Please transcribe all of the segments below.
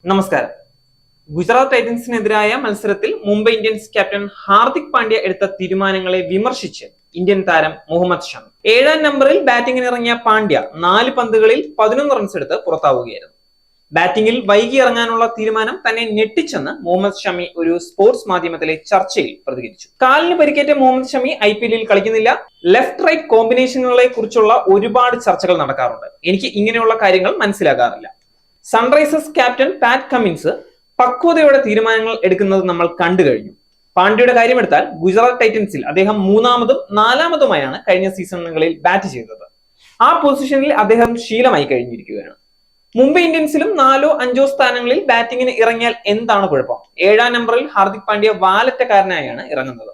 നമസ്കാരം. ഗുജറാത്ത് ടൈറ്റൻസിനെതിരായ മത്സരത്തിൽ Mumbai Indians captain Hardik Pandya എടുത്ത തീരുമാനങ്ങളെ വിമർശിച്ച് ഇന്ത്യൻ താരം മുഹമ്മദ് ഷമി. 7-ാം നമ്പറിൽ ബാറ്റിംഗിന് ഇറങ്ങിയ പാണ്ഡ്യ 4 പന്തുകളിൽ 11 റൺസ് എടുത്ത് പുറത്താവുകയായിരുന്നു. ബാറ്റിംഗിൽ വൈകി ഇറങ്ങാനുള്ള തീരുമാനം തന്നെ ഞെട്ടിച്ചെന്ന് മുഹമ്മദ് ഷമി ഒരു സ്പോർട്സ് മാധ്യമത്തിലെ ചർച്ചയിൽ പ്രതികരിച്ചു. കാലിന് പരിക്കേറ്റ മുഹമ്മദ് ഷമി IPL കളിക്കുന്നില്ല. ലെഫ്റ്റ് റൈറ്റ് കോമ്പിനേഷനുകളെ കുറിച്ചുള്ള ഒരുപാട് ചർച്ചകൾ നടക്കാറുണ്ട്. എനിക്ക് ഇങ്ങനെയുള്ള കാര്യങ്ങൾ മനസ്സിലാകാറില്ല. സൺറൈസേഴ്സ് ക്യാപ്റ്റൻ പാറ്റ് കമ്മിൻസ് പക്വതയോടെ തീരുമാനങ്ങൾ എടുക്കുന്നത് നമ്മൾ കണ്ടു കഴിഞ്ഞു. പാണ്ഡ്യയുടെ കാര്യമെടുത്താൽ ഗുജറാത്ത് ടൈറ്റൻസിൽ അദ്ദേഹം 3-ാമതും 4-ാമതുമായാണ് കഴിഞ്ഞ സീസണുകളിൽ ബാറ്റ് ചെയ്തത്. ആ പൊസിഷനിൽ അദ്ദേഹം ശീലമായി കഴിഞ്ഞിരിക്കുകയാണ്. മുംബൈ ഇന്ത്യൻസിലും 4-ഓ 5-ഓ സ്ഥാനങ്ങളിൽ ബാറ്റിംഗിന് ഇറങ്ങിയാൽ എന്താണ് കുഴപ്പം? 7-ാം നമ്പറിൽ ഹാർദിക് പാണ്ഡ്യ വാലറ്റക്കാരനായാണ് ഇറങ്ങുന്നത്.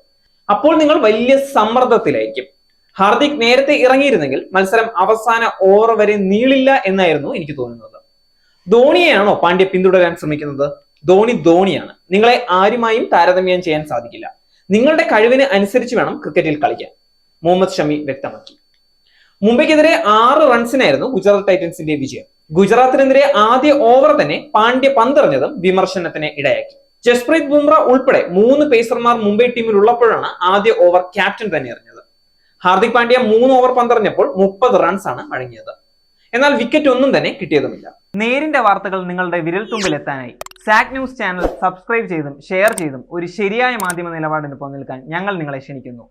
അപ്പോൾ നിങ്ങൾ വലിയ സമ്മർദ്ദത്തിലായിരിക്കും. ഹാർദിക് നേരത്തെ ഇറങ്ങിയിരുന്നെങ്കിൽ മത്സരം അവസാന ഓവർ വരെ നീളില്ല എന്നായിരുന്നു എനിക്ക് തോന്നുന്നത്. ധോണിയെയാണോ പാണ്ഡ്യ പിന്തുടരാൻ ശ്രമിക്കുന്നത്? ധോണിയാണ്. നിങ്ങളെ ആരുമായും താരതമ്യം ചെയ്യാൻ സാധിക്കില്ല. നിങ്ങളുടെ കഴിവിന് അനുസരിച്ച് വേണം ക്രിക്കറ്റിൽ കളിക്കാൻ, മുഹമ്മദ് ഷമി വ്യക്തമാക്കി. മുംബൈക്കെതിരെ 6 റൺസിനായിരുന്നു ഗുജറാത്ത് ടൈറ്റൻസിന്റെ വിജയം. ഗുജറാത്തിനെതിരെ ആദ്യ ഓവർ തന്നെ പാണ്ഡ്യ പന്തെറിഞ്ഞതും വിമർശനത്തിന് ഇടയാക്കി. ജസ്പ്രീത് ബുംറ ഉൾപ്പെടെ 3 പേസർമാർ മുംബൈ ടീമിൽ ഉള്ളപ്പോഴാണ് ആദ്യ ഓവർ ക്യാപ്റ്റൻ തന്നെ എറിഞ്ഞത്. ഹാർദിക് പാണ്ഡ്യ 3 ഓവർ പന്തെറിഞ്ഞപ്പോൾ 30 റൺസാണ് വഴങ്ങിയത്. എന്നാൽ വിക്കറ്റ് ഒന്നും തന്നെ കിട്ടിയതുമില്ല. നേരിന്റെ വാർത്തകൾ നിങ്ങളുടെ വിരൽത്തുമ്പിൽ എത്താനായി സാക് ന്യൂസ് ചാനൽ സബ്സ്ക്രൈബ് ചെയ്തും ഷെയർ ചെയ്തും ഒരു ശരിയായ മാധ്യമ നിലപാടിന് നിൽക്കാൻ ഞങ്ങൾ നിങ്ങളെ ക്ഷണിക്കുന്നു.